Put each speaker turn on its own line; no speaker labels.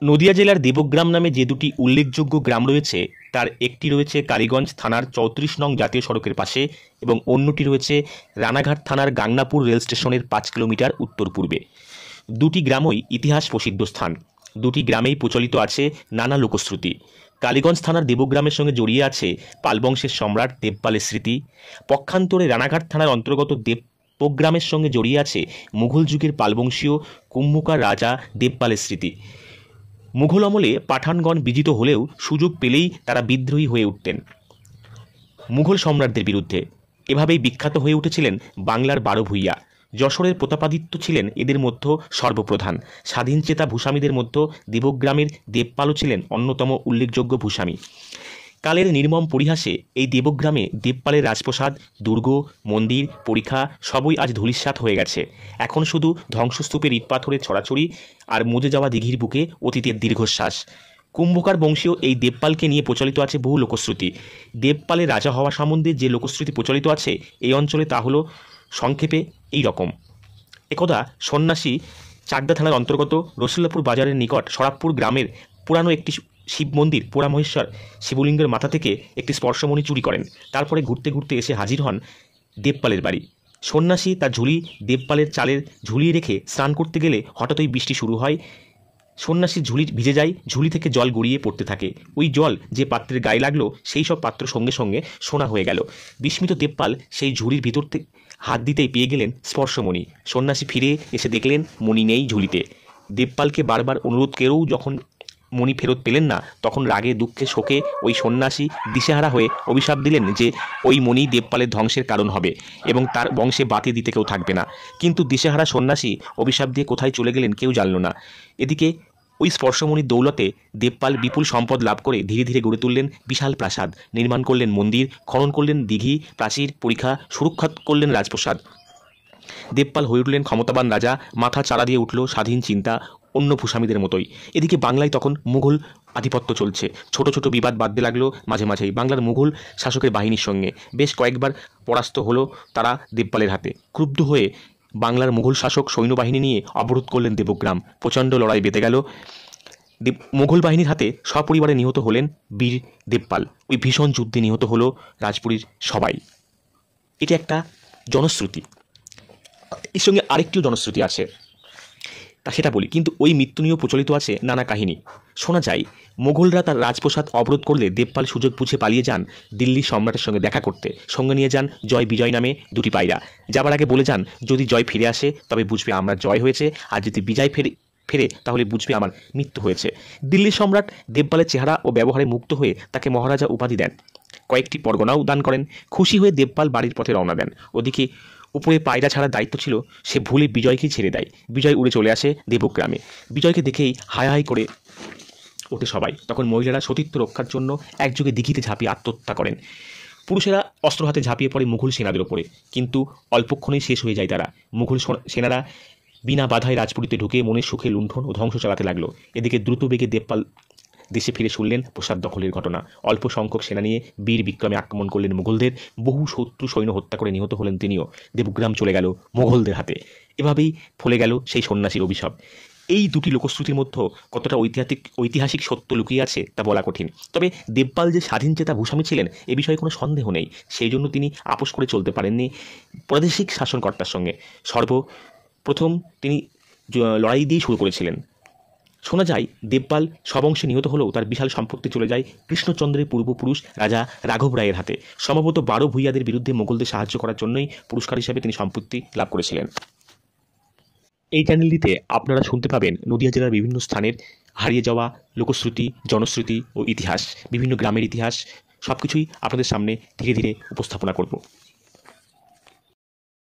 নদিয়া জেলার দেবগ্রাম নামে যে দুটি উল্লেখযোগ্য গ্রাম রয়েছে তার একটি রয়েছে কালীগঞ্জ থানার ৩৪ নং জাতীয় সড়কের পাশে এবং অন্যটি রয়েছে রানাঘাট থানার গাংনাপুর রেল স্টেশনের ৫ কিলোমিটার উত্তর পূর্বে। দুটি গ্রামই ইতিহাস প্রসিদ্ধ স্থান। দুটি গ্রামেই প্রচলিত আছে নানা লোকশ্রুতি। কালীগঞ্জ থানার দেবগ্রামের সঙ্গে জড়িয়ে আছে পালবংশের সম্রাট দেবপালের স্মৃতি। পক্ষান্তরে রানাঘাট থানার অন্তর্গত দেবগ্রামের সঙ্গে জড়িয়ে আছে মুঘল যুগের পালবংশীয় কুম্ভকার রাজা দেবপালের স্মৃতি। মুঘল আমলে পাঠানগণ বিজিত হলেও সুযোগ পেলেই তারা বিদ্রোহী হয়ে উঠতেন মুঘল সম্রাটদের বিরুদ্ধে। এভাবেই বিখ্যাত হয়ে উঠেছিলেন বাংলার ১২ ভূঁইয়া। যশোরের প্রতাপাদিত্য ছিলেন এদের মধ্যে সর্বপ্রধান। স্বাধীনচেতা ভূস্বামীদের মধ্যে দেবগ্রামের দেবপালও ছিলেন অন্যতম উল্লেখযোগ্য ভূস্বামী। কালের নির্মম পরিহাসে এই দেবগ্রামে দেবপালের রাজপ্রাসাদ, দুর্গ, মন্দির, পরিখা সবই আজ ধূলিসাৎ হয়ে গেছে। এখন শুধু ধ্বংসস্তূপের ইট পাথরের ছড়াছড়ি আর মজে যাওয়া দিঘির বুকে অতীতের দীর্ঘশ্বাস। কুম্ভকার বংশীয় এই দেবপালকে নিয়ে প্রচলিত আছে বহু লোকশ্রুতি। দেবপালের রাজা হওয়া সম্বন্ধে যে লোকশ্রুতি প্রচলিত আছে এই অঞ্চলে তা হলো সংক্ষেপে এই রকম। একদা সন্ন্যাসী চাকদা থানার অন্তর্গত রসুল্লাপুর বাজারের নিকট সরাবপুর গ্রামের পুরানো একটি শিব মন্দির পোড়ামহেশ্বর শিবলিঙ্গের মাথা থেকে একটি স্পর্শমণি চুরি করেন। তারপরে ঘুরতে ঘুরতে এসে হাজির হন দেবপালের বাড়ি। সন্ন্যাসী তার ঝুলি দেবপালের চালের ঝুলিয়ে রেখে স্নান করতে গেলে হঠাৎই বৃষ্টি শুরু হয়। সন্ন্যাসীর ঝুলি ভিজে যায়, ঝুলি থেকে জল গড়িয়ে পড়তে থাকে। ওই জল যে পাত্রের গায়ে লাগলো সেই সব পাত্র সঙ্গে সঙ্গে সোনা হয়ে গেল। বিস্মিত দেবপাল সেই ঝুড়ির ভিতর থেকে হাত দিতেই পেয়ে গেলেন স্পর্শমণি। সন্ন্যাসী ফিরে এসে দেখলেন মণি নেই ঝুলিতে। দেবপালকে বারবার অনুরোধ করেও যখন মণি ফেরত পেলেন না, তখন রাগে দুঃখে শোকে ওই সন্ন্যাসী দিশেহারা হয়ে অভিশাপ দিলেন যে ওই মণি দেবপালের ধ্বংসের কারণ হবে এবং তার বংশে বাতি দিতে কেউ থাকবে না। কিন্তু দিশেহারা সন্ন্যাসী অভিশাপ দিয়ে কোথায় চলে গেলেন কেউ জানল না। এদিকে ওই স্পর্শমণির দৌলতে দেবপাল বিপুল সম্পদ লাভ করে ধীরে ধীরে গড়ে তুললেন বিশাল প্রাসাদ, নির্মাণ করলেন মন্দির, খনন করলেন দিঘি, প্রাচীর, পরিখা, সুরক্ষা করলেন রাজপ্রাসাদ। দেবপাল হয়ে উঠলেন ক্ষমতাবান রাজা। মাথা চাড়া দিয়ে উঠল স্বাধীন চিন্তা অন্য ভূস্বামীদের মতোই। এদিকে বাংলায় তখন মুঘল আধিপত্য চলছে। ছোট ছোট বিবাদ বাঁধতে লাগলো মাঝে মাঝেই বাংলার মুঘল শাসকের বাহিনীর সঙ্গে। বেশ কয়েকবার পরাস্ত হলো তারা দেবপালের হাতে। ক্রুদ্ধ হয়ে বাংলার মুঘল শাসক সৈন্যবাহিনী নিয়ে অবরোধ করলেন দেবগ্রাম। প্রচণ্ড লড়াই বেঁধে গেল। মুঘল বাহিনীর হাতে সপরিবারে নিহত হলেন বীর দেবপাল। ওই ভীষণ যুদ্ধে নিহত হলো রাজপুরীর সবাই। এটা একটা জনশ্রুতি। এর সঙ্গে আরেকটিও জনশ্রুতি আছে, তা সেটা বলি। কিন্তু ওই মৃত্যু নিয়েও প্রচলিত আছে নানা কাহিনী। শোনা যায় মোগলরা তার রাজপ্রাসাদ অবরোধ করলে দেবপাল সুযোগ বুঝে পালিয়ে যান দিল্লির সম্রাটের সঙ্গে দেখা করতে। সঙ্গে নিয়ে যান জয় বিজয় নামে দুটি পায়রা। যাবার আগে বলে যান যদি জয় ফিরে আসে তবে বুঝবে আমরা জয় হয়েছে, আর যদি বিজয় ফেরে তাহলে বুঝবে আমার মৃত্যু হয়েছে। দিল্লির সম্রাট দেবপালের চেহারা ও ব্যবহারে মুগ্ধ হয়ে তাকে মহারাজা উপাধি দেন। কয়েকটি পরগনাও দান করেন। খুশি হয়ে দেবপাল বাড়ির পথে রওনা দেন। ওদিকে উপরে পায়রা ছাড়ার দায়িত্ব ছিল, সে ভুলে বিজয়কেই ছেড়ে দেয়। বিজয় উড়ে চলে আসে দেবগ্রামে। বিজয়কে দেখেই হায় হায় করে ওঠে সবাই। তখন মহিলারা সতীত্ব রক্ষার জন্য একযোগে দিঘিতে ঝাঁপিয়ে আত্মহত্যা করেন। পুরুষেরা অস্ত্র হাতে ঝাঁপিয়ে পড়ে মুঘল সেনাদের ওপরে, কিন্তু অল্পক্ষণেই শেষ হয়ে যায় তারা। মুঘল সেনারা বিনা বাধায় রাজপুরীতে ঢুকে মনের সুখে লুণ্ঠন ও ধ্বংস চালাতে লাগলো। এদিকে দ্রুত বেগে দেবপাল দেশে ফিরে শুনলেন প্রসাদ দখলের ঘটনা। অল্প সংখ্যক সেনা নিয়ে বীর বিক্রমে আক্রমণ করলেন মুঘলদের। বহু শত্রু সৈন্য হত্যা করে নিহত হলেন তিনিও। দেবগ্রাম চলে গেল মুঘলদের হাতে। এভাবেই ফলে গেল সেই সন্ন্যাসীর অভিশাপ। এই দুটি লোকশ্রুতির মধ্যে কতটা ঐতিহাসিক সত্য লুকিয়ে আছে তা বলা কঠিন। তবে দেবপাল যে স্বাধীনচেতা ভূস্বামী ছিলেন এ বিষয়ে কোনো সন্দেহ নেই। সেই জন্য তিনি আপোষ করে চলতে পারেননি প্রাদেশিক শাসনকর্তার সঙ্গে। সর্বপ্রথম তিনি লড়াই দিয়েই শুরু করেছিলেন। শোনা যায় দেবপাল সবংশে নিহত হলেও তার বিশাল সম্পত্তি চলে যায় কৃষ্ণচন্দ্রের পূর্বপুরুষ রাজা রাঘব রায়ের হাতে। সম্ভবত ১২ ভূঁইয়াদের বিরুদ্ধে মোগলদের সাহায্য করার জন্যই পুরস্কার হিসেবে তিনি সম্পত্তি লাভ করেছিলেন। এই চ্যানেলটিতে আপনারা শুনতে পাবেন নদিয়া জেলার বিভিন্ন স্থানের হারিয়ে যাওয়া লোকশ্রুতি, জনশ্রুতি ও ইতিহাস, বিভিন্ন গ্রামের ইতিহাস সব কিছুই আপনাদের সামনে ধীরে ধীরে উপস্থাপনা করব।